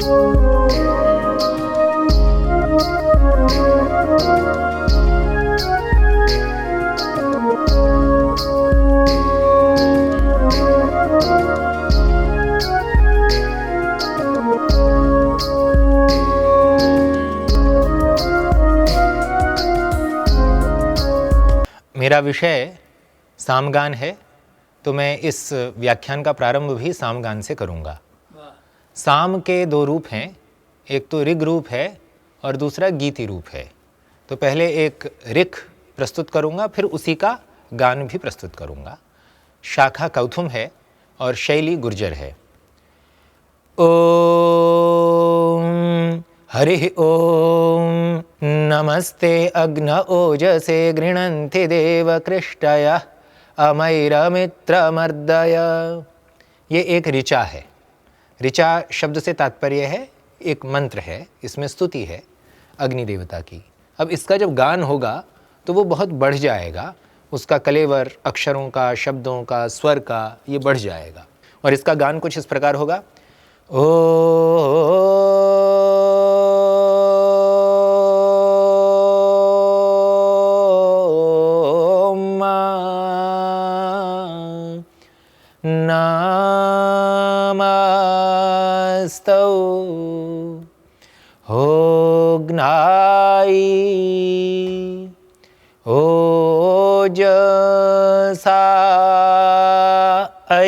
मेरा विषय सामगान है, तो मैं इस व्याख्यान का प्रारंभ भी सामगान से करूँगा। साम के दो रूप हैं, एक तो ऋग रूप है और दूसरा गीति रूप है। तो पहले एक ऋग प्रस्तुत करूँगा, फिर उसी का गान भी प्रस्तुत करूँगा। शाखा कौथुम है और शैली गुर्जर है। ओम हरि ओम नमस्ते अग्न ओजसे गृह्णन्ति देवकृष्टयः अमैरमित्रमर्दय। ये एक ऋचा है। ऋचा शब्द से तात्पर्य है एक मंत्र है, इसमें स्तुति है अग्नि देवता की। अब इसका जब गान होगा तो वो बहुत बढ़ जाएगा, उसका कलेवर, अक्षरों का, शब्दों का, स्वर का ये बढ़ जाएगा। और इसका गान कुछ इस प्रकार होगा। ओ नमस्तौ होग्नाई ओजसा ऐ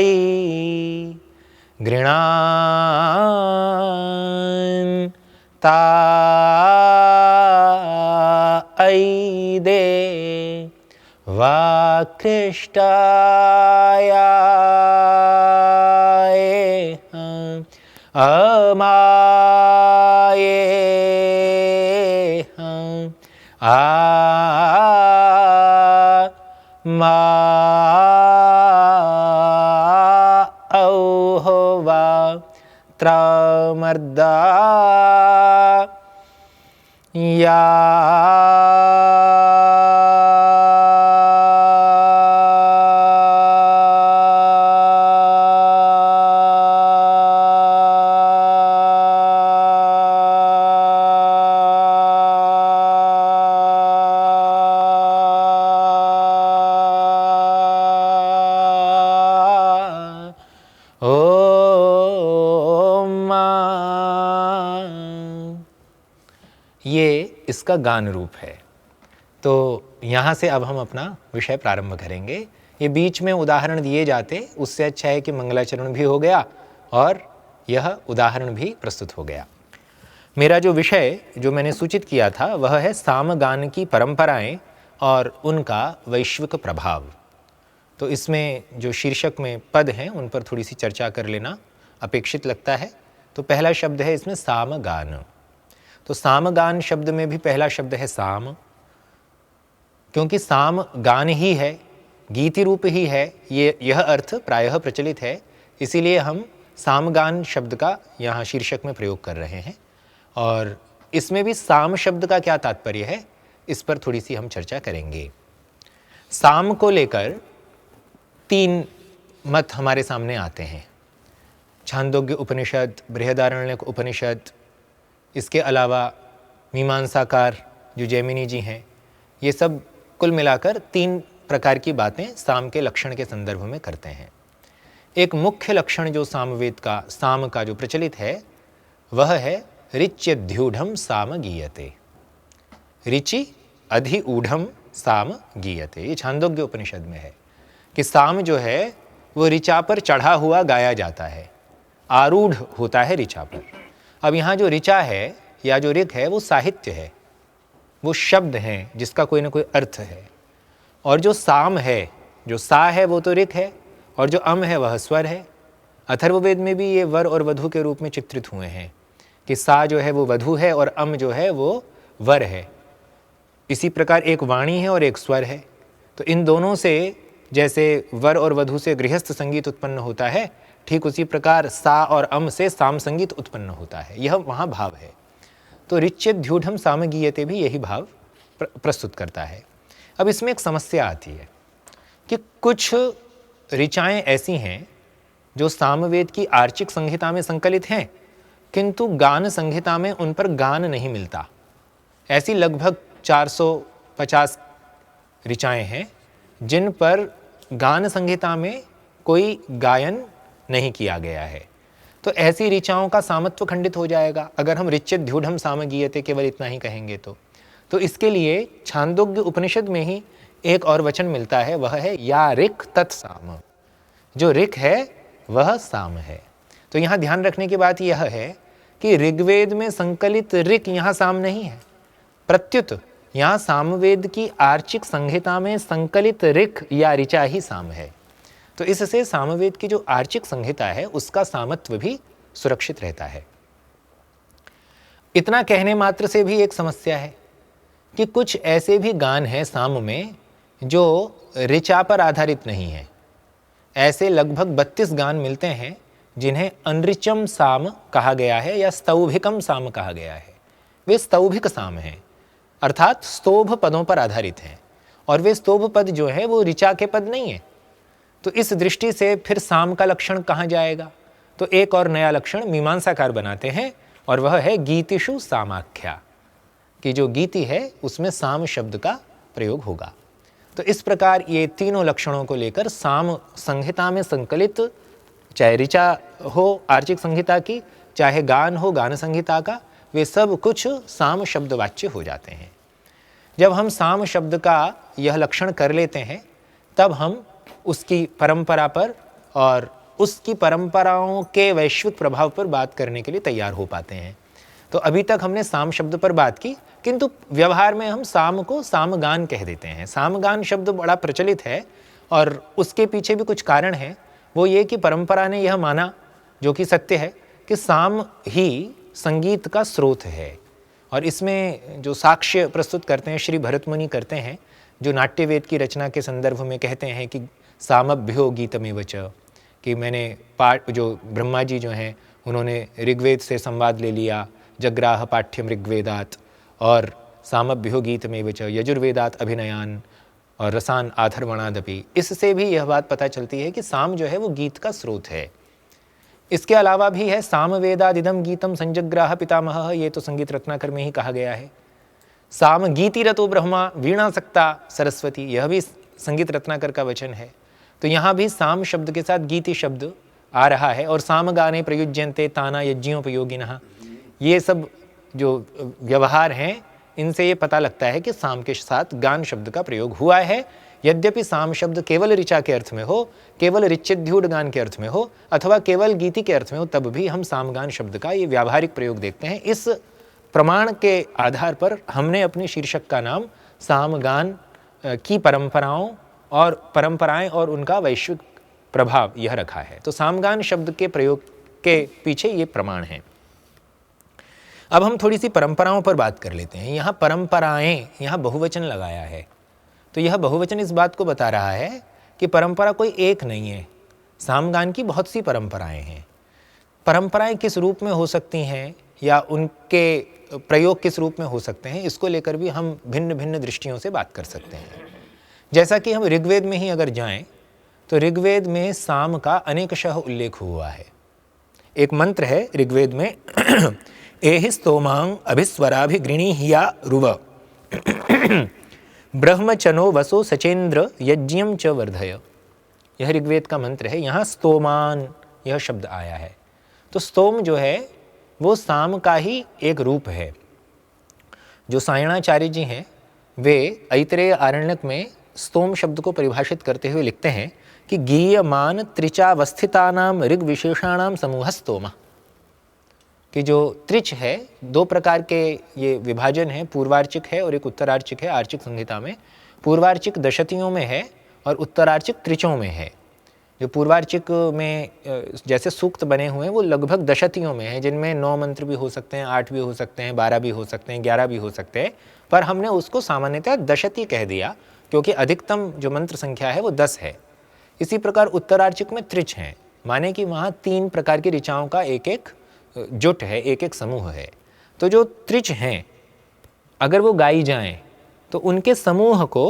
गृणान् ता ऐ दे वाकृष्टाया अमाये मा औहवा त्रमर्दा या ये इसका गान रूप है। तो यहाँ से अब हम अपना विषय प्रारंभ करेंगे। ये बीच में उदाहरण दिए जाते, उससे अच्छा है कि मंगलाचरण भी हो गया और यह उदाहरण भी प्रस्तुत हो गया। मेरा जो विषय जो मैंने सूचित किया था वह है सामगान की परंपराएं और उनका वैश्विक प्रभाव। तो इसमें जो शीर्षक में पद हैं उन पर थोड़ी सी चर्चा कर लेना अपेक्षित लगता है। तो पहला शब्द है इसमें सामगान। तो सामगान शब्द में भी पहला शब्द है साम, क्योंकि साम गान ही है, गीति रूप ही है, यह अर्थ प्रायः प्रचलित है, इसीलिए हम सामगान शब्द का यहाँ शीर्षक में प्रयोग कर रहे हैं। और इसमें भी साम शब्द का क्या तात्पर्य है, इस पर थोड़ी सी हम चर्चा करेंगे। साम को लेकर तीन मत हमारे सामने आते हैं। छांदोग्य उपनिषद, बृहदारण्यक उपनिषद, इसके अलावा मीमांसाकार जो जैमिनी जी हैं, ये सब कुल मिलाकर तीन प्रकार की बातें साम के लक्षण के संदर्भ में करते हैं। एक मुख्य लक्षण जो सामवेद का, साम का जो प्रचलित है वह है ऋच्यध्यूढ़ साम गीयते। ऋचि अधिऊढ़ साम गीयते, ये छांदोग्य उपनिषद में है कि साम जो है वो ऋचा पर चढ़ा हुआ गाया जाता है, आरूढ़ होता है ऋचा पर। अब यहाँ जो ऋचा है या जो ऋग है वो साहित्य है, वो शब्द हैं जिसका कोई ना कोई अर्थ है। और जो साम है, जो सा है वो तो ऋग है, और जो अम है वह स्वर है। अथर्ववेद में भी ये वर और वधु के रूप में चित्रित हुए हैं कि सा जो है वो वधु है और अम जो है वो वर है। इसी प्रकार एक वाणी है और एक स्वर है। तो इन दोनों से जैसे वर और वधु से गृहस्थ संगीत उत्पन्न होता है, ठीक उसी प्रकार सा और अम से साम संगीत उत्पन्न होता है। यह वहाँ भाव है। तो ऋच्यध्यूढ़ साम गीयते भी यही भाव प्रस्तुत करता है। अब इसमें एक समस्या आती है कि कुछ ऋचाएँ ऐसी हैं जो सामवेद की आर्चिक संहिता में संकलित हैं, किंतु गान संहिता में उन पर गान नहीं मिलता। ऐसी लगभग 450 ऋचाएं हैं जिन पर गान संहिता में कोई गायन नहीं किया गया है। तो ऐसी ऋचाओं का सामत्व खंडित हो जाएगा अगर हम ऋचित ध्युढम साम गीयते केवल इतना ही कहेंगे तो इसके लिए छांदोग्य उपनिषद में ही एक और वचन मिलता है, वह है या ऋक् तत्साम। जो ऋक् है वह साम है। तो यहाँ ध्यान रखने की बात यह है कि ऋग्वेद में संकलित ऋक् यहाँ साम नहीं है, प्रत्युत यहाँ सामवेद की आर्चिक संहिता में संकलित ऋक् या ऋचा ही साम है। तो इससे सामवेद की जो आर्चिक संहिता है उसका सामत्व भी सुरक्षित रहता है। इतना कहने मात्र से भी एक समस्या है कि कुछ ऐसे भी गान हैं साम में जो ऋचा पर आधारित नहीं है। ऐसे लगभग 32 गान मिलते हैं जिन्हें अनृचम साम कहा गया है या स्तौभिकम साम कहा गया है। वे स्तौभिक साम हैं, अर्थात स्तोभ पदों पर आधारित हैं, और वे स्तोभ पद जो है वो ऋचा के पद नहीं है। तो इस दृष्टि से फिर साम का लक्षण कहाँ जाएगा? तो एक और नया लक्षण मीमांसाकार बनाते हैं और वह है गीतिषु सामाख्या, कि जो गीति है उसमें साम शब्द का प्रयोग होगा। तो इस प्रकार ये तीनों लक्षणों को लेकर साम संहिता में संकलित, चाहे ऋचा हो आर्चिक संहिता की, चाहे गान हो गान संहिता का, वे सब कुछ साम शब्दवाच्य हो जाते हैं। जब हम साम शब्द का यह लक्षण कर लेते हैं तब हम उसकी परंपरा पर और उसकी परंपराओं के वैश्विक प्रभाव पर बात करने के लिए तैयार हो पाते हैं। तो अभी तक हमने साम शब्द पर बात की, किंतु व्यवहार में हम साम को सामगान कह देते हैं। सामगान शब्द बड़ा प्रचलित है और उसके पीछे भी कुछ कारण है। वो ये कि परंपरा ने यह माना, जो कि सत्य है, कि साम ही संगीत का स्रोत है। और इसमें जो साक्ष्य प्रस्तुत करते हैं श्री भरत मुनि करते हैं, जो नाट्यवेद की रचना के संदर्भ में कहते हैं कि सामभ्यो गीतमेव च, कि मैंने पाठ, जो ब्रह्मा जी जो हैं उन्होंने ऋग्वेद से संवाद ले लिया, जग्राह पाठ्यम ऋग्वेदात, और सामभ्यो गीतमेव च यजुर्वेदात अभिनयान और रसान आधर्वणादपि। इससे भी यह बात पता चलती है कि साम जो है वो गीत का स्रोत है। इसके अलावा भी है सामवेदादिदम गीतम संजग्राह पितामह, ये तो संगीत रत्नाकर में ही कहा गया है। साम गीति रतो ब्रह्मा वीणा सक्ता सरस्वती, यह भी संगीत रत्नाकर का वचन है। तो यहाँ भी साम शब्द के साथ गीति शब्द आ रहा है। और साम गाने प्रयुज्यन्ते ताना यज्ञोपयोगिनः, ये सब जो व्यवहार हैं इनसे ये पता लगता है कि साम के साथ गान शब्द का प्रयोग हुआ है। यद्यपि साम शब्द केवल ऋचा के अर्थ में हो, केवल ऋचिद्यूढ़ गान के अर्थ में हो, अथवा केवल गीति के अर्थ में हो, तब भी हम सामगान शब्द का ये व्यावहारिक प्रयोग देखते हैं। इस प्रमाण के आधार पर हमने अपने शीर्षक का नाम सामगान की परंपराएं और उनका वैश्विक प्रभाव यह रखा है। तो सामगान शब्द के प्रयोग के पीछे ये प्रमाण है। अब हम थोड़ी सी परंपराओं पर बात कर लेते हैं। यहाँ परंपराएं, यहाँ बहुवचन लगाया है, तो यह बहुवचन इस बात को बता रहा है कि परंपरा कोई एक नहीं है। सामगान की बहुत सी परंपराएं हैं। परंपराएं किस रूप में हो सकती हैं या उनके प्रयोग किस रूप में हो सकते हैं, इसको लेकर भी हम भिन्न भिन्न दृष्टियों से बात कर सकते हैं। जैसा कि हम ऋग्वेद में ही अगर जाएं तो ऋग्वेद में साम का अनेकशः उल्लेख हुआ है। एक मंत्र है ऋग्वेद में एहि स्तोमांग अभिस्वराभिगृणीह्या रुव ब्रह्मचनो वसो सचेन्द्र यज्ञम च वर्धय। यह ऋग्वेद का मंत्र है। यहाँ स्तोमान यह शब्द आया है। तो स्तोम जो है वो साम का ही एक रूप है। जो सायणाचार्य जी हैं वे ऐतरेय आरण्यक में स्तोम शब्द को परिभाषित करते हुए लिखते हैं कि गीयमान त्रिचावस्थितानाम ऋग विशेषाणाम समूह स्तोम, कि जो त्रिच है, दो प्रकार के ये विभाजन है, पूर्वार्चिक है और एक उत्तरार्चिक है। आर्चिक संहिता में पूर्वार्चिक दशतियों में है और उत्तरार्चिक त्रिचों में है। जो पूर्वार्चिक में जैसे सूक्त बने हुए हैं वो लगभग दशतियों में है, जिनमें 9 मंत्र भी हो सकते हैं, 8 भी हो सकते हैं, 12 भी हो सकते हैं, 11 भी हो सकते हैं, पर हमने उसको सामान्यतः दशति कह दिया क्योंकि अधिकतम जो मंत्र संख्या है वो 10 है। इसी प्रकार उत्तरार्चिक में त्रिच हैं, माने कि वहाँ 3 प्रकार की ऋचाओं का एक एक जुट है, एक एक समूह है। तो जो त्रिच हैं अगर वो गाई जाएं तो उनके समूह को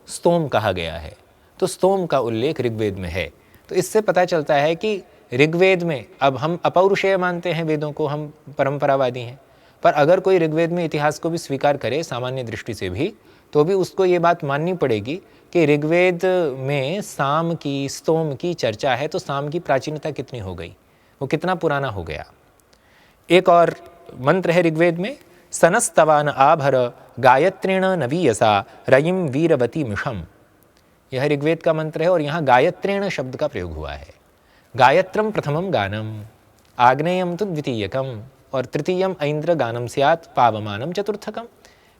स्तोम कहा गया है। तो स्तोम का उल्लेख ऋग्वेद में है। तो इससे पता चलता है कि ऋग्वेद में, अब हम अपौरुषेय मानते हैं वेदों को, हम परंपरावादी हैं, पर अगर कोई ऋग्वेद में इतिहास को भी स्वीकार करे सामान्य दृष्टि से भी, तो भी उसको ये बात माननी पड़ेगी कि ऋग्वेद में साम की, स्तोम की चर्चा है, तो साम की प्राचीनता कितनी हो गई, वो कितना पुराना हो गया। एक और मंत्र है ऋग्वेद में, सनस्तवान आभर गायत्रेण नवीयसा रयिम वीरवती मिषम। यह ऋग्वेद का मंत्र है और यहाँ गायत्रेण शब्द का प्रयोग हुआ है। गायत्रम प्रथमम गानम, आग्नेयम तो द्वितीयकम और तृतीयम ऐन्द्र गानम स्यात् पावमानम चतुर्थकम।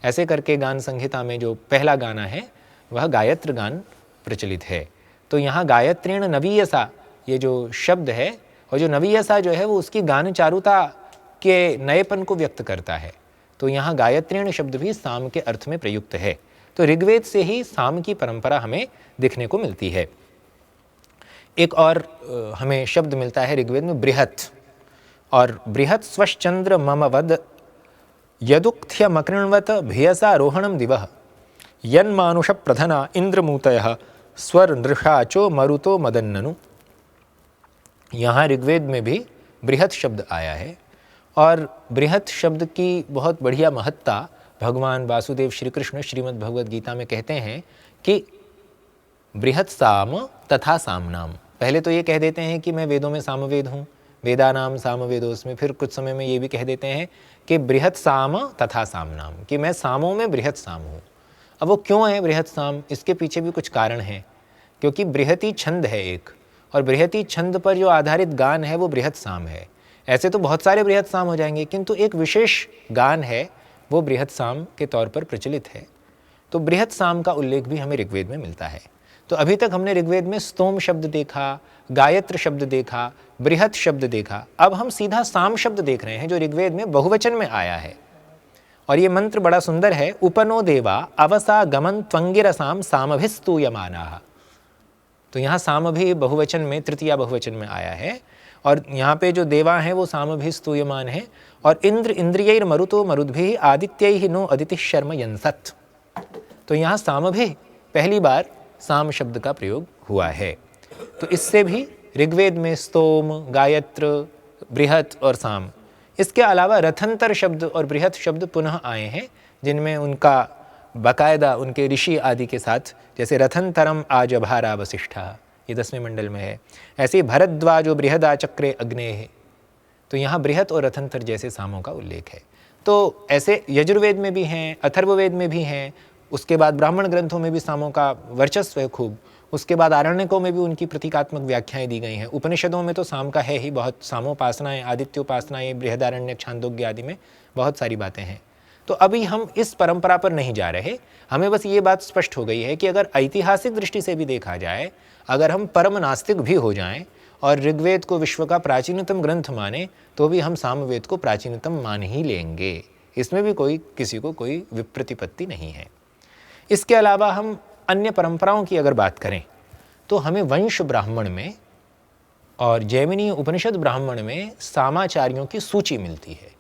ऐसे करके गान संहिता में जो पहला गाना है वह गायत्र गान प्रचलित है। तो यहाँ गायत्रेण नवीयसा ये जो शब्द है, और जो नवीयसा जो है वो उसकी गान चारुता के नएपन को व्यक्त करता है। तो यहाँ गायत्रेण शब्द भी साम के अर्थ में प्रयुक्त है। तो ऋग्वेद से ही साम की परंपरा हमें दिखने को मिलती है। एक और हमें शब्द मिलता है ऋग्वेद में बृहत, और बृहत स्वश्चंद्र मम वद यदुक्थ्यमकृण्वत भियसा रोहणम दिवः यन्मानुष प्रधना इंद्रमूतयः स्वर नृषाचो मरुतो मदन्ननु। यहाँ ऋग्वेद में भी बृहत शब्द आया है, और बृहत शब्द की बहुत बढ़िया महत्ता भगवान वासुदेव श्री कृष्ण श्रीमद् भगवद गीता में कहते हैं कि बृहत साम तथा सामनाम। पहले तो ये कह देते हैं कि मैं वेदों में सामवेद हूँ, वेदानाम सामवेदोस्मि, फिर कुछ समय में ये भी कह देते हैं कि बृहत साम तथा सामनाम, कि मैं सामों में बृहत साम हूँ। अब वो क्यों है बृहत साम, इसके पीछे भी कुछ कारण है, क्योंकि बृहती छंद है एक, और बृहती छंद पर जो आधारित गान है वो बृहत साम है। ऐसे तो बहुत सारे बृहत साम हो जाएंगे, किंतु एक विशेष गान है वो बृहत साम के तौर पर प्रचलित है। तो बृहत साम का उल्लेख भी हमें ऋग्वेद में मिलता है। तो अभी तक हमने ऋग्वेद में स्तोम शब्द देखा, गायत्र शब्द देखा, बृहत शब्द देखा, अब हम सीधा साम शब्द देख रहे हैं जो ऋग्वेद में बहुवचन में आया है। और ये मंत्र बड़ा सुंदर है, उपनो देवा अवसा गमन त्वंगिरसाम सामभिस्तूयमानाः। तो यहाँ साम भी बहुवचन में, तृतीया बहुवचन में आया है, और यहाँ पे जो देवा हैं वो सामभिस्तूयमान है। और इंद्र इंद्रियैर मरुतो मरुद्भिः आदित्यैः नो अदितिः शर्म यंसत्। तो यहाँ सामभि पहली बार साम शब्द का प्रयोग हुआ है। तो इससे भी ऋग्वेद में स्तोम, गायत्र, बृहत और साम, इसके अलावा रथंतर शब्द और बृहत शब्द पुनः आए हैं, जिनमें उनका बाकायदा उनके ऋषि आदि के साथ, जैसे रथंतरम आजभारा वसिष्ठः, ये 10वें मंडल में है। ऐसे भरद्वाजो बृहदाचक्रे अग्नेः, तो यहाँ बृहत और रथंतर जैसे सामों का उल्लेख है। तो ऐसे यजुर्वेद में भी हैं, अथर्ववेद में भी हैं, उसके बाद ब्राह्मण ग्रंथों में भी सामों का वर्चस्व है खूब। उसके बाद आरण्यकों में भी उनकी प्रतीकात्मक व्याख्याएं दी गई हैं। उपनिषदों में तो साम का है ही बहुत, सामोपासनाएं, आदित्योपासनाएं, बृहदारण्य, छांदोग्य आदि में बहुत सारी बातें हैं। तो अभी हम इस परंपरा पर नहीं जा रहे, हमें बस ये बात स्पष्ट हो गई है कि अगर ऐतिहासिक दृष्टि से भी देखा जाए, अगर हम परम नास्तिक भी हो जाएं और ऋग्वेद को विश्व का प्राचीनतम ग्रंथ माने, तो भी हम सामवेद को प्राचीनतम मान ही लेंगे। इसमें भी किसी को कोई विप्रतिपत्ति नहीं है। इसके अलावा हम अन्य परंपराओं की अगर बात करें तो हमें वंश ब्राह्मण में और जैमिनी उपनिषद ब्राह्मण में सामाचार्यों की सूची मिलती है।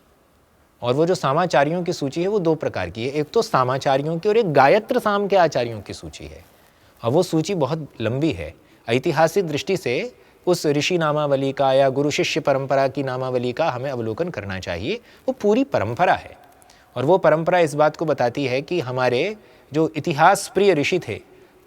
और वो जो सामाचार्यों की सूची है वो दो प्रकार की है, एक तो सामाचार्यों की और एक गायत्र साम के आचार्यों की सूची है। और वो सूची बहुत लंबी है। ऐतिहासिक दृष्टि से उस ऋषि नामावली का या गुरु शिष्य परंपरा की नामावली का हमें अवलोकन करना चाहिए। वो पूरी परंपरा है, और वो परंपरा इस बात को बताती है कि हमारे जो इतिहास प्रिय ऋषि थे,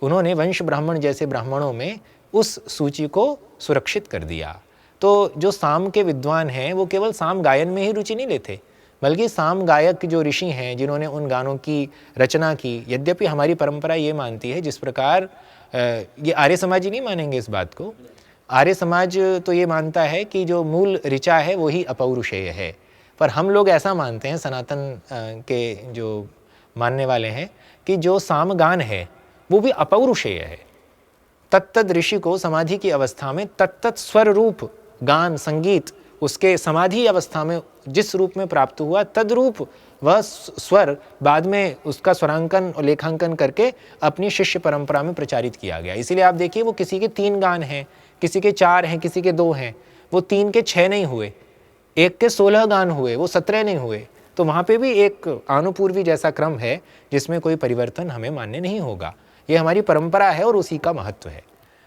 उन्होंने वंश ब्राह्मण जैसे ब्राह्मणों में उस सूची को सुरक्षित कर दिया। तो जो साम के विद्वान हैं वो केवल साम गायन में ही रुचि नहीं लेते, बल्कि साम गायक जो ऋषि हैं जिन्होंने उन गानों की रचना की, यद्यपि हमारी परंपरा ये मानती है, जिस प्रकार ये आर्य समाज ही नहीं मानेंगे इस बात को, आर्य समाज तो ये मानता है कि जो मूल ऋचा है वही अपौरुषेय है, पर हम लोग ऐसा मानते हैं, सनातन के जो मानने वाले हैं, कि जो सामगान है वो भी अपौरुषेय है। तत्तद ऋषि को समाधि की अवस्था में तत्तत स्वर रूप गान संगीत उसके समाधि अवस्था में जिस रूप में प्राप्त हुआ, तद्रूप वह स्वर बाद में उसका स्वरांकन और लेखांकन करके अपनी शिष्य परंपरा में प्रचारित किया गया। इसीलिए आप देखिए, वो किसी के 3 गान हैं, किसी के 4 हैं, किसी के 2 हैं, वो 3 के 6 नहीं हुए, 1 के 16 गान हुए, वो 17 नहीं हुए। तो वहाँ पे भी एक आनुपूर्वी जैसा क्रम है जिसमें कोई परिवर्तन हमें मान्य नहीं होगा। ये हमारी परंपरा है और उसी का महत्व है।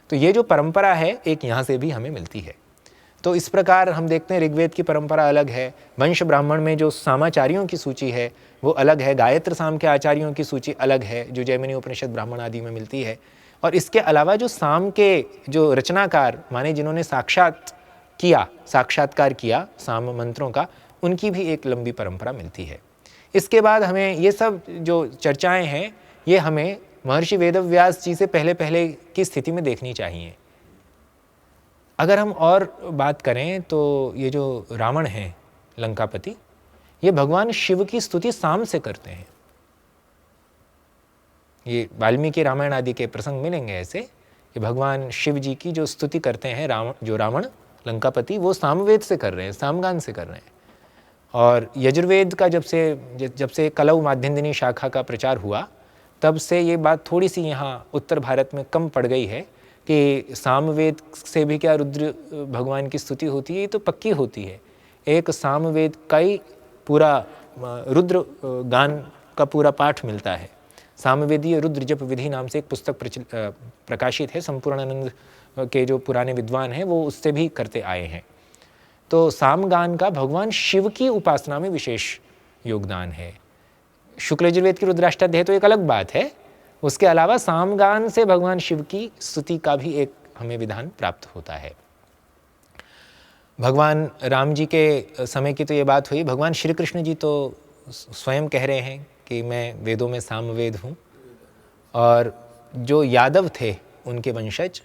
तो ये जो परंपरा है एक यहाँ से भी हमें मिलती है। तो इस प्रकार हम देखते हैं ऋग्वेद की परंपरा अलग है, वंश ब्राह्मण में जो सामाचार्यों की सूची है वो अलग है, गायत्र साम के आचार्यों की सूची अलग है जो जैमिनी उपनिषद ब्राह्मण आदि में मिलती है। और इसके अलावा जो साम के जो रचनाकार माने जिन्होंने साक्षात्कार किया साम मंत्रों का, उनकी भी एक लंबी परंपरा मिलती है। इसके बाद हमें ये सब जो चर्चाएं हैं ये हमें महर्षि वेदव्यास जी से पहले पहले की स्थिति में देखनी चाहिए। अगर हम और बात करें तो ये जो रावण है लंकापति, ये भगवान शिव की स्तुति साम से करते हैं। ये वाल्मीकि रामायण आदि के प्रसंग मिलेंगे ऐसे कि भगवान शिव जी की जो स्तुति करते हैं रावण लंकापति, वो सामवेद से कर रहे हैं, सामगान से कर रहे हैं। और यजुर्वेद का जब से कलौ माध्यन्दिनी शाखा का प्रचार हुआ तब से ये बात थोड़ी सी यहाँ उत्तर भारत में कम पड़ गई है कि सामवेद से भी क्या रुद्र भगवान की स्तुति होती है, ये तो पक्की होती है। एक सामवेद का ही पूरा रुद्र गान का पूरा पाठ मिलता है। सामवेदीय रुद्र जप विधि नाम से एक पुस्तक प्रकाशित है, संपूर्णानंद के जो पुराने विद्वान हैं वो उससे भी करते आए हैं। तो सामगान का भगवान शिव की उपासना में विशेष योगदान है। शुक्ल यजुर्वेद की रुद्राष्टाध्याय तो एक अलग बात है, उसके अलावा सामगान से भगवान शिव की स्तुति का भी एक हमें विधान प्राप्त होता है। भगवान राम जी के समय की तो ये बात हुई, भगवान श्री कृष्ण जी तो स्वयं कह रहे हैं कि मैं वेदों में सामवेद हूँ, और जो यादव थे उनके वंशज,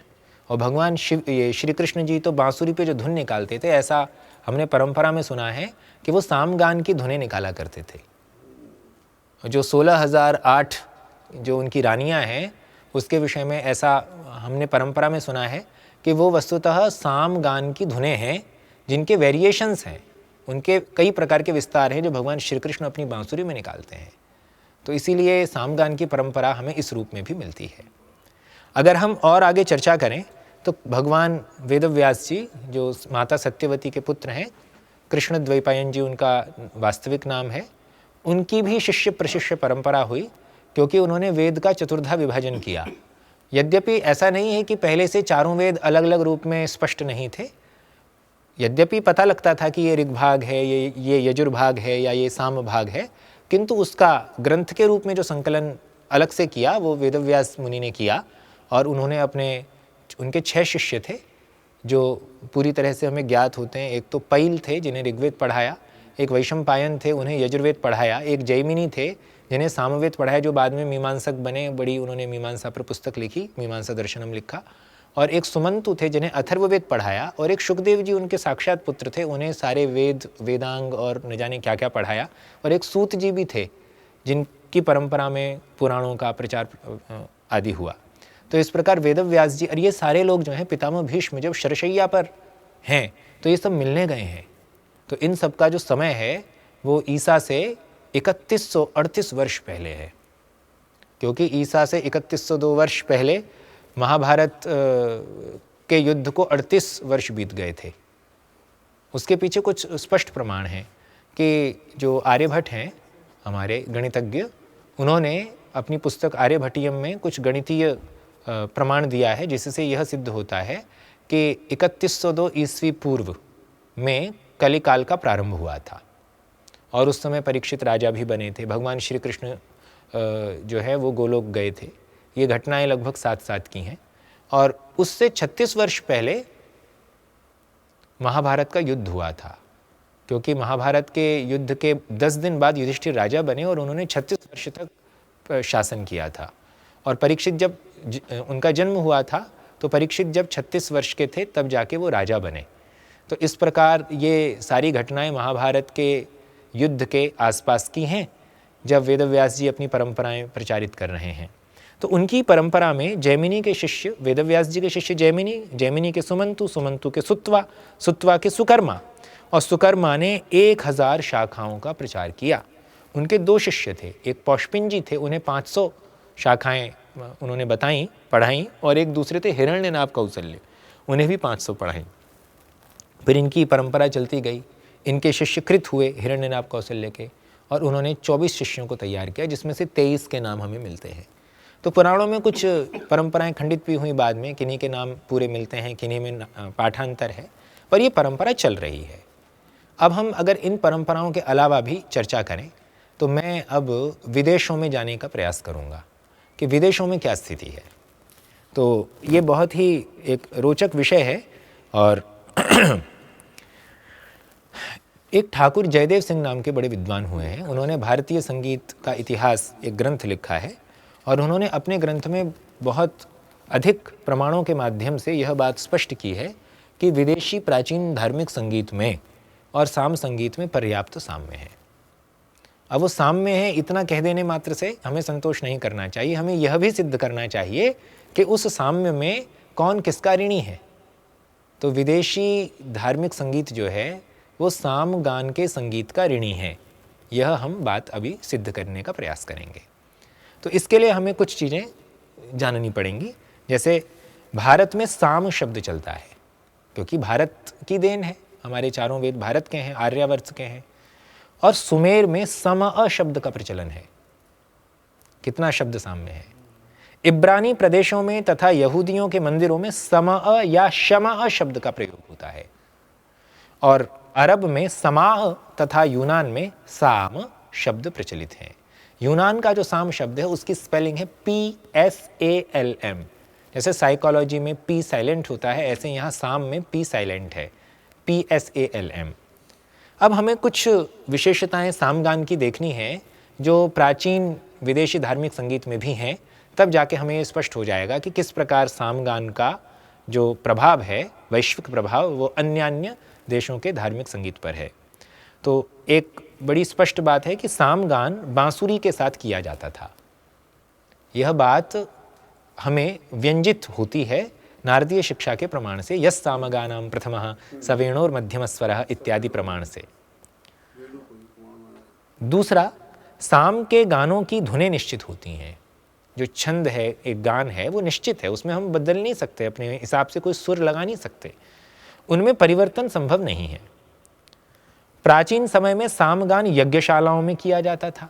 और भगवान शिव ये श्री कृष्ण जी तो बांसुरी पे जो धुन निकालते थे, ऐसा हमने परंपरा में सुना है कि वो सामगान की धुनें निकाला करते थे। जो 16,008 जो उनकी रानियां हैं उसके विषय में ऐसा हमने परंपरा में सुना है कि वो वस्तुतः सामगान की धुनें हैं जिनके वेरिएशंस हैं, उनके कई प्रकार के विस्तार हैं जो भगवान श्री कृष्ण अपनी बांसुरी में निकालते हैं। तो इसीलिए सामगान की परंपरा हमें इस रूप में भी मिलती है। अगर हम और आगे चर्चा करें तो भगवान वेदव्यास जी जो माता सत्यवती के पुत्र हैं, कृष्ण द्वैपायन जी उनका वास्तविक नाम है, उनकी भी शिष्य प्रशिष्य परंपरा हुई क्योंकि उन्होंने वेद का चतुर्धा विभाजन किया। यद्यपि ऐसा नहीं है कि पहले से चारों वेद अलग अलग रूप में स्पष्ट नहीं थे, यद्यपि पता लगता था कि ये ऋग्भाग है, ये यजुर्भाग है या ये साम भाग है, किंतु उसका ग्रंथ के रूप में जो संकलन अलग से किया वो वेदव्यास मुनि ने किया। और उन्होंने उनके 6 शिष्य थे जो पूरी तरह से हमें ज्ञात होते हैं। एक तो पैल थे जिन्हें ऋग्वेद पढ़ाया, एक वैशंपायन थे उन्हें यजुर्वेद पढ़ाया, एक जैमिनी थे जिन्हें सामवेद पढ़ाया जो बाद में मीमांसक बने, बड़ी उन्होंने मीमांसा पर पुस्तक लिखी, मीमांसा दर्शनम लिखा, और एक सुमंतु थे जिन्हें अथर्ववेद पढ़ाया, और एक शुकदेव जी उनके साक्षात पुत्र थे, उन्हें सारे वेद वेदांग और न जाने क्या क्या पढ़ाया, और एक सूत जी भी थे जिनकी परंपरा में पुराणों का प्रचार आदि हुआ। तो इस प्रकार वेदव्यास जी और ये सारे लोग जो हैं पितामह भीष्म जब शरशैया पर हैं तो ये सब मिलने गए हैं। तो इन सब का जो समय है वो ईसा से 3138 वर्ष पहले है, क्योंकि ईसा से 3102 वर्ष पहले महाभारत के युद्ध को 38 वर्ष बीत गए थे। उसके पीछे कुछ स्पष्ट प्रमाण हैं कि जो आर्यभट्ट हैं हमारे गणितज्ञ, उन्होंने अपनी पुस्तक आर्यभट्टियम में कुछ गणितीय प्रमाण दिया है जिससे यह सिद्ध होता है कि 3102 ईस्वी पूर्व में कलिकाल का प्रारंभ हुआ था, और उस समय परीक्षित राजा भी बने थे। भगवान श्री कृष्ण जो है वो गोलोक गए थे। ये घटनाएं लगभग साथ साथ की हैं, और उससे 36 वर्ष पहले महाभारत का युद्ध हुआ था, क्योंकि महाभारत के युद्ध के 10 दिन बाद युधिष्ठिर राजा बने और उन्होंने 36 वर्ष तक शासन किया था। और परीक्षित जब उनका जन्म हुआ था तो परीक्षित जब 36 वर्ष के थे तब जाके वो राजा बने। तो इस प्रकार ये सारी घटनाएं महाभारत के युद्ध के आसपास की हैं जब वेदव्यास जी अपनी परंपराएं प्रचारित कर रहे हैं। तो उनकी परंपरा में जैमिनी के शिष्य, वेदव्यास जी के शिष्य जैमिनी, जैमिनी के सुमंतु, सुमंतु के सुत्वा, सुत्वा के सुकर्मा, और सुकर्मा ने 1000 शाखाओं का प्रचार किया। उनके 2 शिष्य थे, एक पौष्पिन जी थे, उन्हें 500 शाखाएं उन्होंने बताई, पढ़ाई, और एक दूसरे थे हिरण्यनाभ कौसल्य, उन्हें भी 500 पढ़ाई। फिर इनकी परंपरा चलती गई, इनके शिष्य कृत हुए हिरण्यनाभ कौसल्य के, और उन्होंने 24 शिष्यों को तैयार किया जिसमें से 23 के नाम हमें मिलते हैं। तो पुराणों में कुछ परंपराएं खंडित भी हुई बाद में, किन्हीं के नाम पूरे मिलते हैं, किन्हीं में पाठांतर है, पर ये परंपरा चल रही है। अब हम अगर इन परंपराओं के अलावा भी चर्चा करें तो मैं अब विदेशों में जाने का प्रयास करूँगा कि विदेशों में क्या स्थिति है। तो ये बहुत ही एक रोचक विषय है। और एक ठाकुर जयदेव सिंह नाम के बड़े विद्वान हुए हैं, उन्होंने भारतीय संगीत का इतिहास एक ग्रंथ लिखा है और उन्होंने अपने ग्रंथ में बहुत अधिक प्रमाणों के माध्यम से यह बात स्पष्ट की है कि विदेशी प्राचीन धार्मिक संगीत में और साम संगीत में पर्याप्त साम्य है। अब वो साम्य है इतना कह देने मात्र से हमें संतोष नहीं करना चाहिए, हमें यह भी सिद्ध करना चाहिए कि उस साम्य में कौन किसका ऋणी है। तो विदेशी धार्मिक संगीत जो है वो साम गान के संगीत का ऋणी है, यह हम बात अभी सिद्ध करने का प्रयास करेंगे। तो इसके लिए हमें कुछ चीज़ें जाननी पड़ेंगी। जैसे भारत में साम शब्द चलता है क्योंकि भारत की देन है, हमारे चारों वेद भारत के हैं, आर्यावर्त के हैं। और सुमेर में सम शब्द का प्रचलन है। कितना शब्द साम्य है। इब्रानी प्रदेशों में तथा यहूदियों के मंदिरों में सम या शम शब्द का प्रयोग होता है। और अरब में समा तथा यूनान में साम शब्द प्रचलित हैं। यूनान का जो साम शब्द है उसकी स्पेलिंग है PSALM। जैसे साइकोलॉजी में P साइलेंट होता है, ऐसे यहाँ साम में P साइलेंट है, PSALM। अब हमें कुछ विशेषताएं सामगान की देखनी है जो प्राचीन विदेशी धार्मिक संगीत में भी हैं, तब जाके हमें ये स्पष्ट हो जाएगा कि किस प्रकार सामगान का जो प्रभाव है, वैश्विक प्रभाव, वो अन्य देशों के धार्मिक संगीत पर है। तो एक बड़ी स्पष्ट बात है कि सामगान बांसुरी के साथ किया जाता था। यह बात हमें व्यंजित होती है नारदीय शिक्षा के प्रमाण से, यस सामगानाम प्रथमः स वेणोर मध्यम स्वरः इत्यादि प्रमाण से। दूसरा, साम के गानों की धुनें निश्चित होती हैं। जो छंद है, एक गान है, वो निश्चित है, उसमें हम बदल नहीं सकते, अपने हिसाब से कोई सुर लगा नहीं सकते, उनमें परिवर्तन संभव नहीं है। प्राचीन समय में सामगान यज्ञशालाओं में किया जाता था।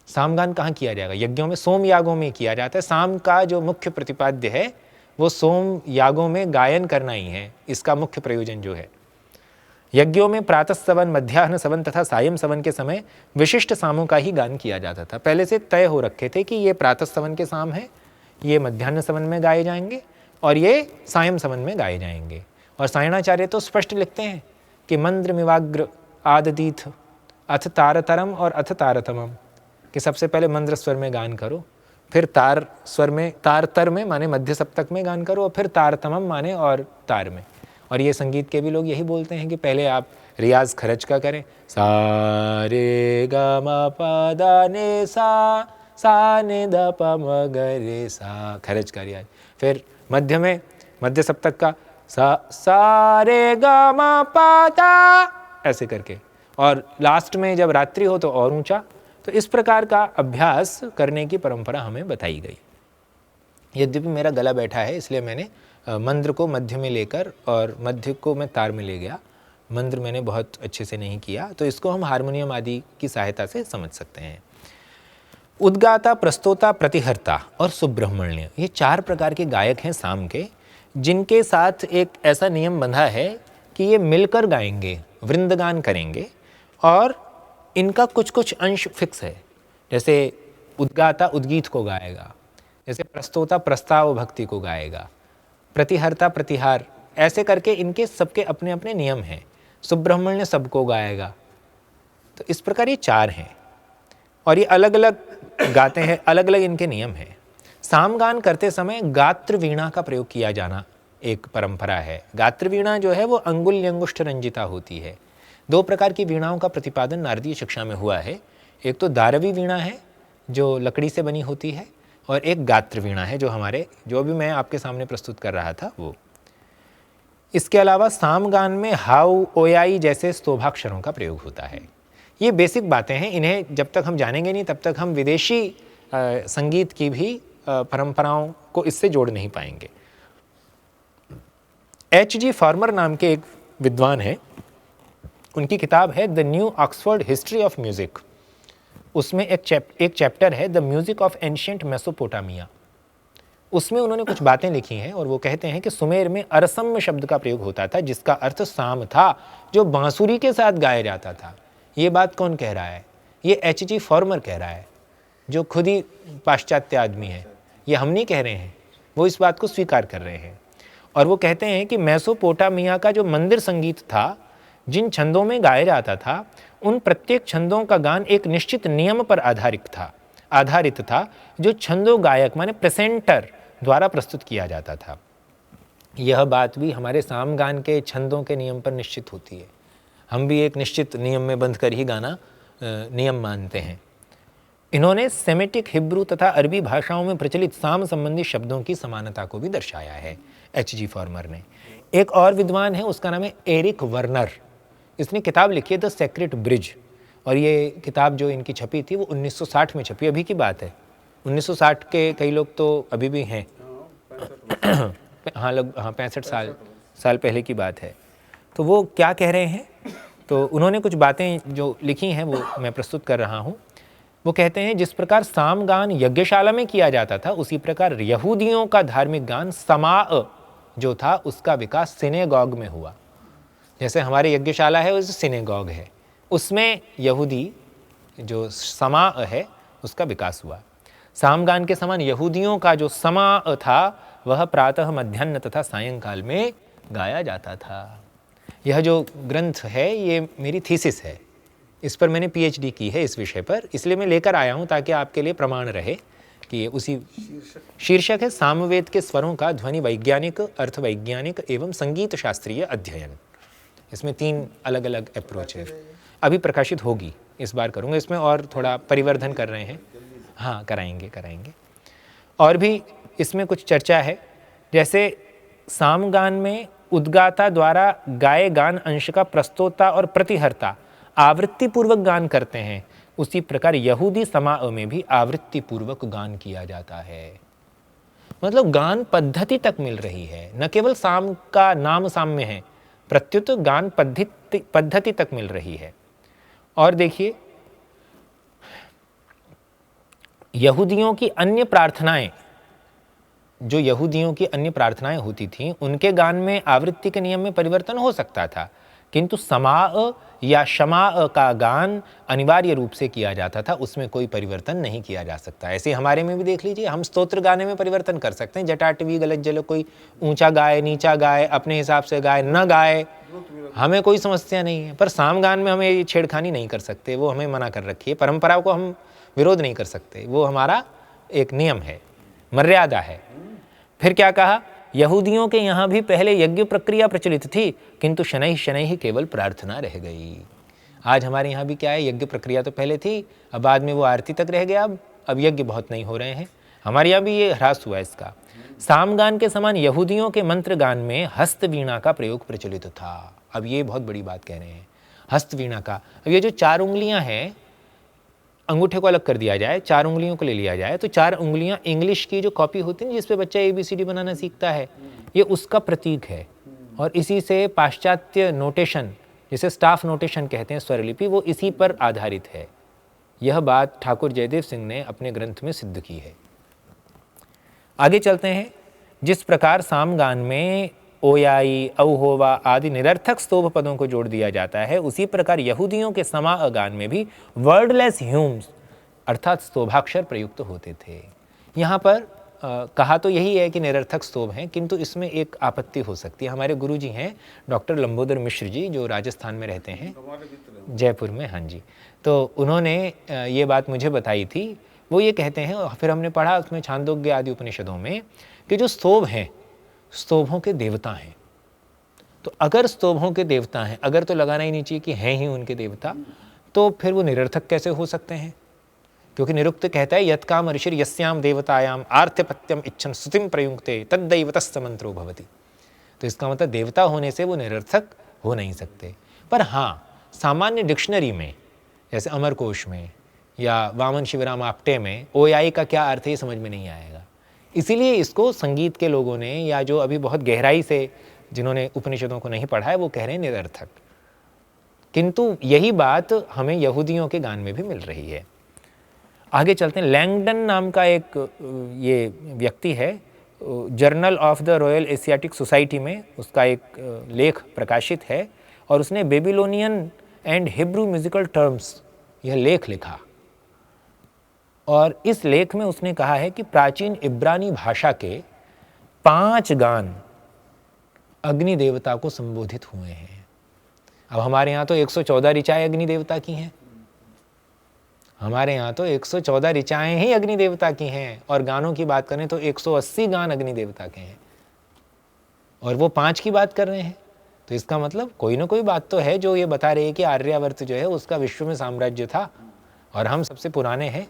सामगान कहाँ किया जाएगा? यज्ञों में, सोम यागों में किया जाता है। साम का जो मुख्य प्रतिपाद्य है वो सोम यागों में गायन करना ही है, इसका मुख्य प्रयोजन जो है। यज्ञों में प्रातः सवन, मध्याह्न सवन तथा सायं सवन के समय विशिष्ट सामों का ही गान किया जाता था। पहले से तय हो रखे थे कि ये प्रातः सवन के साम है, ये मध्याह्न सवन में गाए जाएंगे और ये सायं सवन में गाए जाएंगे। और सायणाचार्य तो स्पष्ट लिखते हैं कि मंद्र मिवाग्र आददीथ अथ तारतरम और अथ तारतमम, कि सबसे पहले मंद्र स्वर में गान करो, फिर तार स्वर में, तारतर में माने मध्य सप्तक में गान करो, और फिर तारतमम माने और तार में। और ये संगीत के भी लोग यही बोलते हैं कि पहले आप रियाज खरच का करें, सा रे ग म प द ने सा ने द प म ग रे सा, खरच का रियाज। फिर मध्य में मध्य सप्तक का सा रे ग म प द, ऐसे करके। और लास्ट में जब रात्रि हो तो और ऊंचा। तो इस प्रकार का अभ्यास करने की परंपरा हमें बताई गई। यद्यपि मेरा गला बैठा है इसलिए मैंने मंद्र को मध्य में लेकर और मध्य को मैं तार में ले गया। मंद्र मैंने बहुत अच्छे से नहीं किया, तो इसको हम हारमोनियम आदि की सहायता से समझ सकते हैं। उद्गाता, प्रस्तोता, प्रतिहर्ता और सुब्रह्मण्य, ये 4 प्रकार के गायक हैं साम के, जिनके साथ एक ऐसा नियम बंधा है कि ये मिलकर गाएंगे, वृंदगान करेंगे और इनका कुछ कुछ अंश फिक्स है। जैसे उद्गाता उद्गीत को गाएगा, जैसे प्रस्तोता प्रस्ताव भक्ति को गाएगा, प्रतिहर्ता प्रतिहार, ऐसे करके इनके सबके अपने अपने नियम हैं। सुब्रह्मण्य सबको गाएगा। तो इस प्रकार ये 4 हैं और ये अलग अलग गाते हैं, अलग अलग इनके नियम हैं। सामगान करते समय गात्र वीणा का प्रयोग किया जाना एक परंपरा है। गात्र वीणा जो है वो अंगुल्य अंगुष्ठ रंजिता होती है। 2 प्रकार की वीणाओं का प्रतिपादन नारदीय शिक्षा में हुआ है। एक तो दारवी वीणा है जो लकड़ी से बनी होती है, और एक गात्र वीणा है जो अभी मैं आपके सामने प्रस्तुत कर रहा था वो। इसके अलावा सामगान में हाउ, ओयाई जैसे स्तोभाक्षरों का प्रयोग होता है। ये बेसिक बातें हैं, इन्हें जब तक हम जानेंगे नहीं तब तक हम विदेशी संगीत की भी परंपराओं को इससे जोड़ नहीं पाएंगे। H.G. फॉर्मर नाम के एक विद्वान हैं, उनकी किताब है the new Oxford history of music. उसमें एक चैप्टर है the music of ancient Mesopotamia. उसमें उन्होंने कुछ बातें लिखी हैं और वो कहते हैं कि सुमेर में अरसम शब्द का प्रयोग होता था जिसका अर्थ साम था, जो बांसुरी के साथ गाया जाता था। ये बात कौन कह रहा है? ये H.G. फॉर्मर कह रहा है, जो खुद ही पाश्चात्य आदमी है। ये हम नहीं कह रहे हैं, वो इस बात को स्वीकार कर रहे हैं। और वो कहते हैं कि मेसोपोटामिया का जो मंदिर संगीत था, जिन छंदों में गाया जाता था, उन प्रत्येक छंदों का गान एक निश्चित नियम पर आधारित था, जो छंदों गायक माने प्रेजेंटर द्वारा प्रस्तुत किया जाता था। यह बात भी हमारे सामगान के छंदों के नियम पर निश्चित होती है। हम भी एक निश्चित नियम में बंध कर ही गाना नियम मानते हैं। इन्होंने सेमेटिक, हिब्रू तथा अरबी भाषाओं में प्रचलित साम संबंधी शब्दों की समानता को भी दर्शाया है H.G. फॉर्मर ने। एक और विद्वान है, उसका नाम है एरिक वर्नर। इसने किताब लिखी है द सेक्रेट ब्रिज, और ये किताब जो इनकी छपी थी वो 1960 में छपी, अभी की बात है। 1960 के कई लोग तो अभी भी हैं। हाँ, 65 साल पहले की बात है। तो वो क्या कह रहे हैं, तो उन्होंने कुछ बातें जो लिखी हैं वो मैं प्रस्तुत कर रहा हूँ। वो कहते हैं, जिस प्रकार सामगान यज्ञशाला में किया जाता था, उसी प्रकार यहूदियों का धार्मिक गान समाअ जो था उसका विकास सिनेगॉग में हुआ। जैसे हमारे यज्ञशाला है वैसे सिनेगॉग है, उसमें यहूदी जो समाअ है उसका विकास हुआ। सामगान के समान यहूदियों का जो समाअ था वह प्रातः, मध्याह्न तथा सायंकाल में गाया जाता था। यह जो ग्रंथ है ये मेरी थीसिस है, इस पर मैंने PhD की है इस विषय पर, इसलिए मैं लेकर आया हूँ ताकि आपके लिए प्रमाण रहे कि उसी शीर्षक है सामवेद के स्वरों का ध्वनि वैज्ञानिक, अर्थ वैज्ञानिक एवं संगीत शास्त्रीय अध्ययन। इसमें 3 अलग अलग अप्रोच है। अभी प्रकाशित होगी, इस बार करूँगा, इसमें और थोड़ा परिवर्धन कर रहे हैं। हाँ, कराएंगे। और भी इसमें कुछ चर्चा है, जैसे सामगान में उद्गाता द्वारा गाए गान अंश का प्रस्तोता और प्रतिहर्ता आवृत्ति पूर्वक गान करते हैं, उसी प्रकार यहूदी समाअ में भी आवृत्ति पूर्वक गान किया जाता है। मतलब गान पद्धति तक मिल रही है, न केवल साम का नाम साम्य है, प्रत्युत गान पद्धति तक मिल रही है। और देखिए, यहूदियों की अन्य प्रार्थनाएं होती थीं, उनके गान में आवृत्ति के नियम में परिवर्तन हो सकता था, किंतु समाअ या शमाअ का गान अनिवार्य रूप से किया जाता था, उसमें कोई परिवर्तन नहीं किया जा सकता। ऐसे हमारे में भी देख लीजिए, हम स्तोत्र गाने में परिवर्तन कर सकते हैं, जटाटवी गलत जल, कोई ऊंचा गाए, नीचा गाए, अपने हिसाब से गाए, न गाए, हमें कोई समस्या नहीं है। पर सामगान में हमें ये छेड़खानी नहीं कर सकते, वो हमें मना कर रखी है। परंपरा को हम विरोध नहीं कर सकते, वो हमारा एक नियम है, मर्यादा है। फिर क्या कहा, यहूदियों के यहाँ भी पहले यज्ञ प्रक्रिया प्रचलित थी, किंतु शनैः शनैः केवल प्रार्थना रह गई। आज हमारे यहाँ भी क्या है, यज्ञ प्रक्रिया तो पहले थी, अब बाद में वो आरती तक रह गया, अब यज्ञ बहुत नहीं हो रहे हैं। हमारे यहाँ भी ये ह्रास हुआ इसका। सामगान के समान यहूदियों के मंत्र गान में हस्तवीणा का प्रयोग प्रचलित था। अब ये बहुत बड़ी बात कह रहे हैं, हस्तवीणा का। अब ये जो 4 उंगलियां हैं, अंगूठे को अलग कर दिया जाए, 4 उंगलियों को ले लिया जाए, तो 4 उंगलियां इंग्लिश की जो कॉपी होती है जिस पे बच्चा ABCD बनाना सीखता है, ये उसका प्रतीक है। और इसी से पाश्चात्य नोटेशन, जिसे स्टाफ नोटेशन कहते हैं, स्वरलिपि, वो इसी पर आधारित है। यह बात ठाकुर जयदेव सिंह ने अपने ग्रंथ में सिद्ध की है। आगे चलते हैं। जिस प्रकार सामगान में ओयाई, औहोवा आदि निरर्थक स्तोभ पदों को जोड़ दिया जाता है, उसी प्रकार यहूदियों के समाअ गान में भी वर्डलेस ह्यूम्स अर्थात स्तोभाक्षर प्रयुक्त होते थे। यहाँ पर कहा तो यही है कि निरर्थक स्तोभ हैं, किंतु इसमें एक आपत्ति हो सकती है। हमारे गुरुजी हैं डॉक्टर लंबोदर मिश्र जी, जो राजस्थान में रहते हैं, जयपुर में। हाँ जी, तो उन्होंने ये बात मुझे बताई थी। वो ये कहते हैं, और फिर हमने पढ़ा उसमें छांदोग्य आदि उपनिषदों में, कि जो स्तोभ हैं, स्तोभों के देवता हैं। तो अगर स्तोभों के देवता हैं, अगर तो लगाना ही नहीं चाहिए कि हैं ही उनके देवता, तो फिर वो निरर्थक कैसे हो सकते हैं? क्योंकि निरुक्त कहता है, यत् काम ऋषिर यस्याम देवतायाम आर्त्यपत्यम इच्छन स्तुतिम प्रयुक्ते तद्दैवतस्य मंत्रो भवति। तो इसका मतलब देवता होने से वो निरर्थक हो नहीं सकते। पर हाँ, सामान्य डिक्शनरी में, जैसे अमरकोश में या वामन शिवराम आप्टे में, ओयाई का क्या अर्थ है ये समझ में नहीं आएगा। इसीलिए इसको संगीत के लोगों ने, या जो अभी बहुत गहराई से जिन्होंने उपनिषदों को नहीं पढ़ा है, वो कह रहे हैं निरर्थक। किंतु यही बात हमें यहूदियों के गान में भी मिल रही है। आगे चलते हैं। लैंगडन नाम का एक ये व्यक्ति है, journal of the royal Asiatic society में उसका एक लेख प्रकाशित है और उसने Babylonian and Hebrew musical terms यह लेख लिखा और इस लेख में उसने कहा है कि प्राचीन इब्रानी भाषा के 5 गान अग्नि देवता को संबोधित हुए हैं। अब हमारे यहाँ तो 114 ऋचाएं अग्नि देवता की हैं, हमारे यहाँ तो 114 ऋचाएं ही अग्नि देवता की हैं और गानों की बात करें तो 180 गान अग्नि देवता के हैं और वो 5 की बात कर रहे हैं। तो इसका मतलब कोई ना कोई बात तो है जो ये बता रही है कि आर्यावर्त जो है उसका विश्व में साम्राज्य था और हम सबसे पुराने हैं।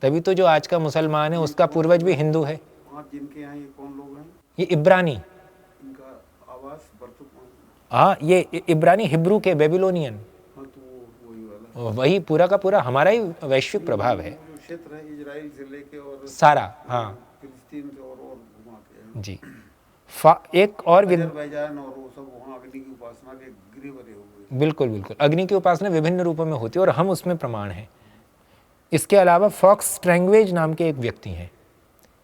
तभी तो जो आज का मुसलमान है उसका पूर्वज भी हिंदू है। जिनके यहाँ ये कौन लोग हैं? ये इब्रानी, इनका आवाज हाँ ये इब्रानी हिब्रू के बेबीलोनियन, तो वही पूरा का पूरा हमारा ही वैश्विक प्रभाव है। क्षेत्र है इजराइल से लेके और सारा, हाँ फिलिस्तीन से और घुमा के जी। एक और अजरबैजान और वो सब वहाँ अग्नि की उपासना के गृह बने हुए। बिल्कुल बिल्कुल, अग्नि की उपासना विभिन्न रूपों में होती है और हम उसमें प्रमाण हैं। इसके अलावा फॉक्स स्ट्रैंगवेज नाम के एक व्यक्ति हैं,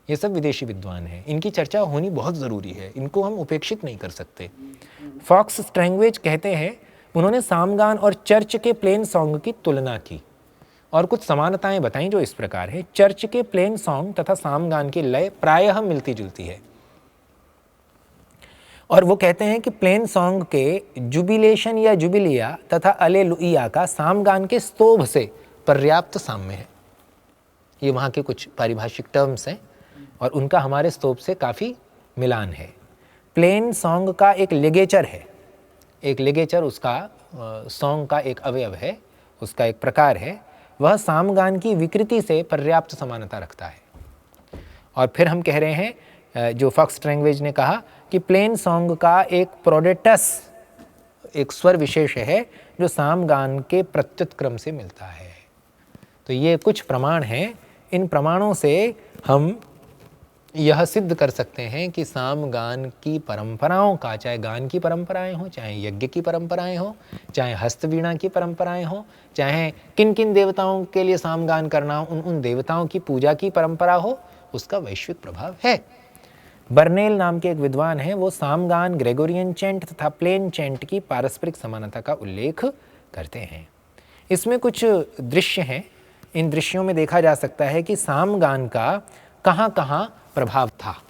ये सब विदेशी विद्वान हैं, इनकी चर्चा होनी बहुत ज़रूरी है, इनको हम उपेक्षित नहीं कर सकते। फॉक्स स्ट्रैंगवेज कहते हैं, उन्होंने सामगान और चर्च के प्लेन सॉन्ग की तुलना की और कुछ समानताएं बताई जो इस प्रकार है। चर्च के प्लेन सॉन्ग तथा सामगान की लय प्रायः मिलती जुलती है और वो कहते हैं कि प्लेन सॉन्ग के जुबिलेशन या जुबिलिया तथा अलेलुइया का सामगान के स्तोभ से पर्याप्त साम्य है। ये वहाँ के कुछ पारिभाषिक टर्म्स हैं और उनका हमारे स्तोभ से काफ़ी मिलान है। प्लेन सॉन्ग का एक लिगेचर है, एक लिगेचर उसका सॉन्ग का एक अवयव है, उसका एक प्रकार है, वह सामगान की विकृति से पर्याप्त समानता रखता है। और फिर हम कह रहे हैं, जो फॉक्स स्ट्रैंगवेज ने कहा कि प्लेन सॉन्ग का एक प्रोडेटस, एक स्वर विशेष है जो सामगान के प्रत्युत क्रम से मिलता है। तो ये कुछ प्रमाण हैं, इन प्रमाणों से हम यह सिद्ध कर सकते हैं कि सामगान की परंपराओं का, चाहे गान की परंपराएं हो, चाहे यज्ञ की परंपराएं हो, चाहे हस्तवीणा की परंपराएं हो, चाहे किन किन देवताओं के लिए सामगान करना हो, उन देवताओं की पूजा की परंपरा हो, उसका वैश्विक प्रभाव है। बर्नेल नाम के एक विद्वान हैं, वो सामगान, ग्रेगोरियन चैंट तथा प्लेन चैंट की पारस्परिक समानता का उल्लेख करते हैं। इसमें कुछ दृश्य हैं, इन दृश्यों में देखा जा सकता है कि सामगान का कहाँ कहाँ प्रभाव था,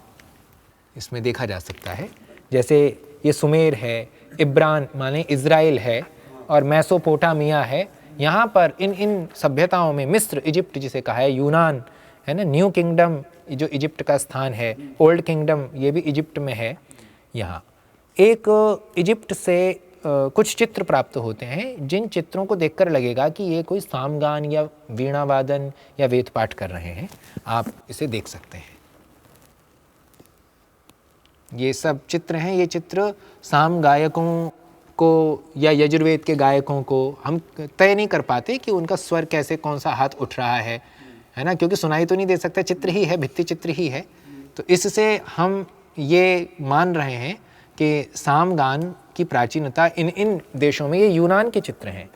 इसमें देखा जा सकता है। जैसे ये सुमेर है, इब्रान माने इज़राइल है और मेसोपोटामिया है। यहाँ पर इन सभ्यताओं में मिस्र, इजिप्ट जिसे कहा है, यूनान है ना, न्यू किंगडम जो इजिप्ट का स्थान है, ओल्ड किंगडम ये भी इजिप्ट में है। यहाँ एक इजिप्ट से कुछ चित्र प्राप्त होते हैं, जिन चित्रों को देखकर लगेगा कि ये कोई सामगान या वीणा वादन या वेद पाठ कर रहे हैं। आप इसे देख सकते हैं, ये सब चित्र हैं। ये चित्र साम गायकों को या यजुर्वेद के गायकों को हम तय नहीं कर पाते कि उनका स्वर कैसे, कौन सा हाथ उठ रहा है ना, क्योंकि सुनाई तो नहीं दे सकता, चित्र ही है, भित्ति चित्र ही है। तो इससे हम ये मान रहे हैं कि सामगान की प्राचीनता इन देशों में। ये यूनान के चित्र हैं,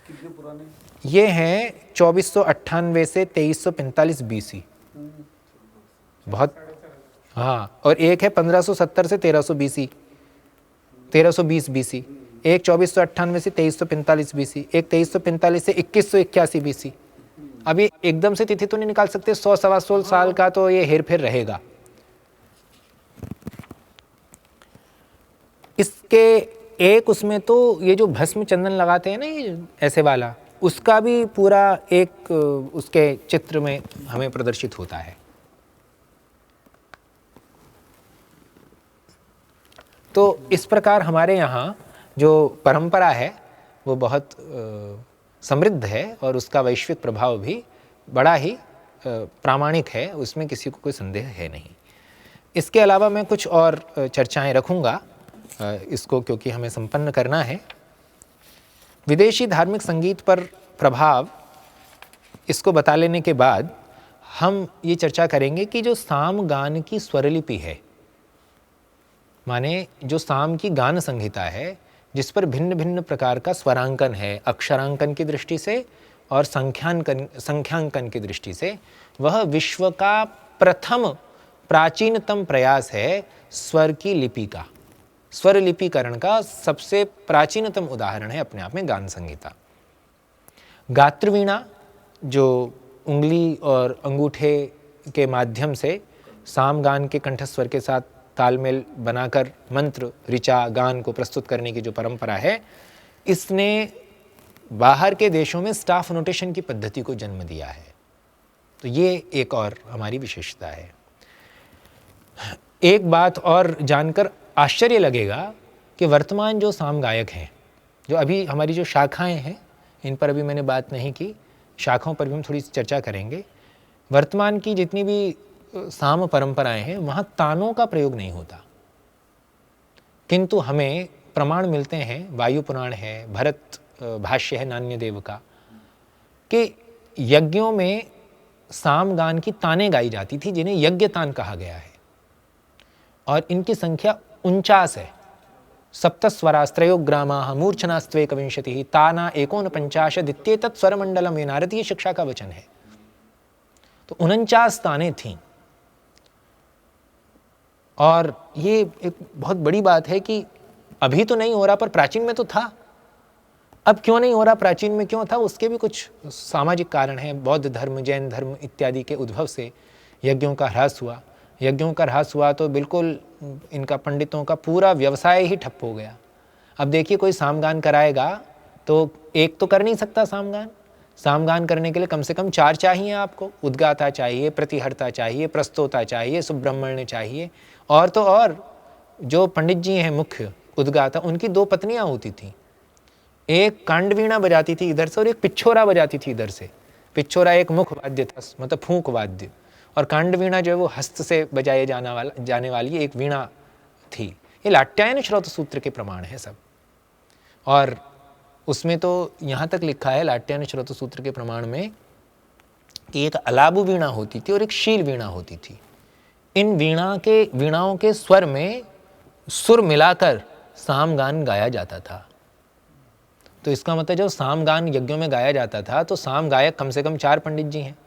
कितने पुराने? ये हैं 2498 से 2345 BC, बहुत, हाँ। और एक है 1570 से 1320 BC, एक 2498 से 2345 BC, एक 2345 से 2181 BC। अभी एकदम से तिथि तो नहीं निकाल सकते, 100-125 साल का तो ये हेर फेर रहेगा। इसके एक उसमें तो ये जो भस्म चंदन लगाते हैं ना, ये ऐसे वाला, उसका भी पूरा एक उसके चित्र में हमें प्रदर्शित होता है। तो इस प्रकार हमारे यहाँ जो परंपरा है वो बहुत समृद्ध है और उसका वैश्विक प्रभाव भी बड़ा ही प्रामाणिक है, उसमें किसी को कोई संदेह है नहीं। इसके अलावा मैं कुछ और चर्चाएं रखूँगा इसको, क्योंकि हमें संपन्न करना है। विदेशी धार्मिक संगीत पर प्रभाव, इसको बता लेने के बाद हम ये चर्चा करेंगे कि जो साम गान की स्वरलिपि है, माने जो साम की गान संहिता है, जिस पर भिन्न भिन्न प्रकार का स्वरांकन है, अक्षरांकन की दृष्टि से और संख्यांकन की दृष्टि से, वह विश्व का प्रथम प्राचीनतम प्रयास है स्वर की लिपि का, स्वर लिपिकरण का सबसे प्राचीनतम उदाहरण है अपने आप में गान संगीता। गात्रवीणा जो उंगली और अंगूठे के माध्यम से साम गान के कंठस्वर के साथ तालमेल बनाकर मंत्र, ऋचा, गान को प्रस्तुत करने की जो परंपरा है, इसने बाहर के देशों में स्टाफ नोटेशन की पद्धति को जन्म दिया है। तो ये एक और हमारी विशेषता है। एक बात और जानकर आश्चर्य लगेगा कि वर्तमान जो साम गायक हैं, जो अभी हमारी जो शाखाएं हैं, इन पर अभी मैंने बात नहीं की, शाखाओं पर भी हम थोड़ी सी चर्चा करेंगे। वर्तमान की जितनी भी साम परंपराएं हैं, वहाँ तानों का प्रयोग नहीं होता, किंतु हमें प्रमाण मिलते हैं, वायु पुराण है, भरत भाष्य है नान्यदेव का, कि यज्ञों में साम गान की तानें गाई जाती थी, जिन्हें यज्ञ तान कहा गया है, और इनकी संख्या 49 है। सप्तस्वरास्त्रयो ग्रामाः मूर्छनास्त्वेकविंशतिः ताना 49 इत्येतत् स्वरमंडलम, ये नारदीय शिक्षा का वचन है। तो 49 तानें थीं, और ये एक बहुत बड़ी बात है कि अभी तो नहीं हो रहा, पर प्राचीन में तो था। अब क्यों नहीं हो रहा, प्राचीन में क्यों था, उसके भी कुछ सामाजिक कारण हैं। बौद्ध धर्म, जैन धर्म इत्यादि के उद्भव से यज्ञों का ह्रास हुआ। यज्ञों का ह्रास हुआ तो बिल्कुल इनका पंडितों का पूरा व्यवसाय ही ठप हो गया। अब देखिए, कोई सामगान कराएगा तो एक तो कर नहीं सकता सामगान। सामगान करने के लिए कम से कम 4 चाहिए आपको। उद्गाता चाहिए, प्रतिहर्ता चाहिए, प्रस्तोता चाहिए, सुब्रह्मण्य चाहिए, और तो और जो पंडित जी हैं मुख्य उद्गाता, उनकी 2 पत्नियां होती थीं। एक कांडवीणा बजाती थी इधर से और एक पिछोरा बजाती थी इधर से। पिछोरा एक मुख वाद्य था, मतलब फूंक वाद्य, और कांडवीणा जो है वो हस्त से बजाए जाने वाली एक वीणा थी। ये लाट्यायन श्रोत सूत्र के प्रमाण है सब, और उसमें तो यहाँ तक लिखा है लाट्यायन श्रोत सूत्र के प्रमाण में कि एक अलाबु वीणा होती थी और एक शील वीणा होती थी। इन वीणाओं के स्वर में सुर मिलाकर सामगान गाया जाता था। तो इसका मतलब जब सामगान यज्ञों में गाया जाता था तो साम गायक कम से कम 4 पंडित जी हैं,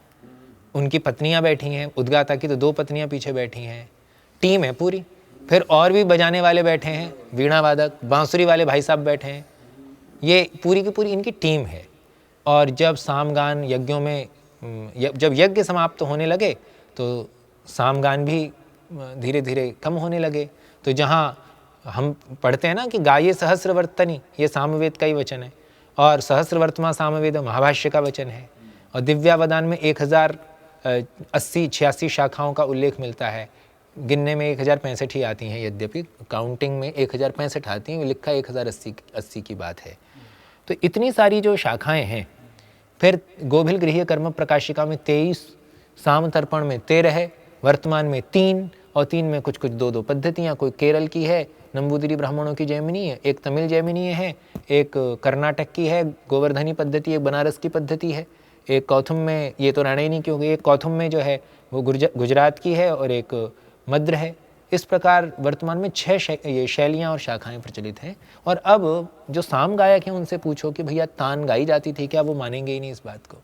उनकी पत्नियां बैठी हैं, उद्गाता की तो 2 पत्नियां पीछे बैठी हैं, टीम है पूरी। फिर और भी बजाने वाले बैठे हैं, वीणा वादक, बांसुरी वाले भाई साहब बैठे हैं। ये पूरी की पूरी इनकी टीम है। और जब सामगान यज्ञों में, जब यज्ञ समाप्त होने लगे तो सामगान भी धीरे धीरे कम होने लगे। तो जहाँ हम पढ़ते हैं ना कि गाये सहस्रवर्तनी, ये सामवेद का ही वचन है, और सहस्रवर्तमा सामवेद महाभाष्य का वचन है, और दिव्यावदान में 1080-86 शाखाओं का उल्लेख मिलता है। गिनने में 1065 ही आती हैं, यद्यपि काउंटिंग में 1065 आती हैं, लिखा 1080 की बात है। तो इतनी सारी जो शाखाएं हैं। फिर गोभिल गृह्य कर्म प्रकाशिका में 23, साम तर्पण में 13 है, वर्तमान में 3, और 3 में कुछ 2 पद्धतियाँ। कोई केरल की है, नंबूदिरी ब्राह्मणों की जैमिनी है, एक तमिल जैमिनी है, एक कर्नाटक की है गोवर्धनी पद्धति, एक बनारस की पद्धति है, एक कौथुम में, ये तो राणेनी की हो गई, एक कौथुम में जो है वो गुजरात की है, और एक मद्र है। इस प्रकार वर्तमान में 6 ये शैलियाँ और शाखाएं प्रचलित हैं। और अब जो साम गायक हैं उनसे पूछो कि भैया तान गाई जाती थी क्या, वो मानेंगे ही नहीं इस बात को,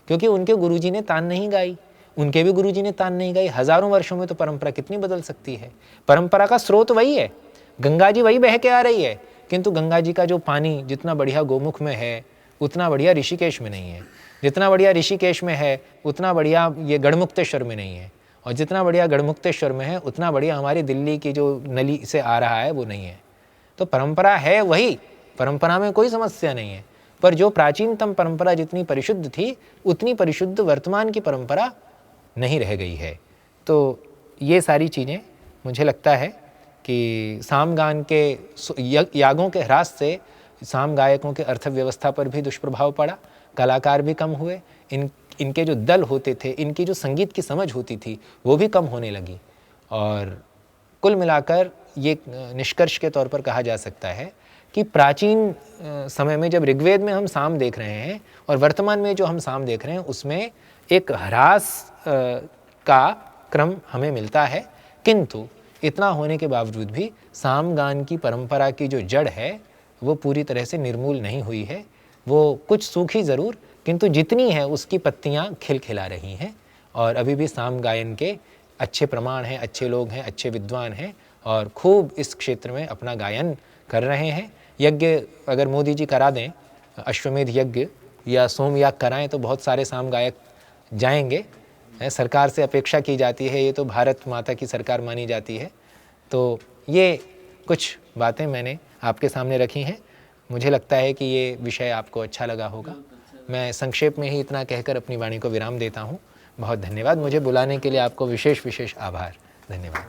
क्योंकि उनके गुरुजी ने तान नहीं गाई, उनके भी गुरुजी ने तान नहीं गाई। हजारों वर्षों में तो परंपरा कितनी बदल सकती है। परंपरा का स्रोत वही है, गंगा जी वही बह के आ रही है, किंतु गंगा जी का जो पानी जितना बढ़िया गोमुख में है उतना बढ़िया ऋषिकेश में नहीं है, जितना बढ़िया ऋषिकेश में है उतना बढ़िया ये गढ़मुक्तेश्वर में नहीं है, और जितना बढ़िया गढ़मुक्तेश्वर में है उतना बढ़िया हमारी दिल्ली की जो नली से आ रहा है वो नहीं है। तो परंपरा है वही, परंपरा में कोई समस्या नहीं है, पर जो प्राचीनतम परंपरा जितनी परिशुद्ध थी उतनी परिशुद्ध वर्तमान की परंपरा नहीं रह गई है। तो ये सारी चीज़ें मुझे लगता है कि सामगान के यागों के ह्रास से साम गायकों के अर्थव्यवस्था पर भी दुष्प्रभाव पड़ा, कलाकार भी कम हुए, इनके जो दल होते थे, इनकी जो संगीत की समझ होती थी वो भी कम होने लगी। और कुल मिलाकर ये निष्कर्ष के तौर पर कहा जा सकता है कि प्राचीन समय में जब ऋग्वेद में हम साम देख रहे हैं और वर्तमान में जो हम साम देख रहे हैं उसमें एक ह्रास का क्रम हमें मिलता है, किंतु इतना होने के बावजूद भी सामगान की परंपरा की जो जड़ है वो पूरी तरह से निर्मूल नहीं हुई है। वो कुछ सूखी ज़रूर, किंतु जितनी है उसकी पत्तियां खिलखिला रही हैं और अभी भी साम गायन के अच्छे प्रमाण हैं, अच्छे लोग हैं, अच्छे विद्वान हैं और खूब इस क्षेत्र में अपना गायन कर रहे हैं। यज्ञ अगर मोदी जी करा दें, अश्वमेध यज्ञ या सोमयाग कराएं तो बहुत सारे साम गायक जाएंगे। सरकार से अपेक्षा की जाती है, ये तो भारत माता की सरकार मानी जाती है। तो ये कुछ बातें मैंने आपके सामने रखी हैं। मुझे लगता है कि ये विषय आपको अच्छा लगा होगा। मैं संक्षेप में ही इतना कहकर अपनी वाणी को विराम देता हूँ। बहुत धन्यवाद। मुझे बुलाने के लिए आपको विशेष आभार। धन्यवाद।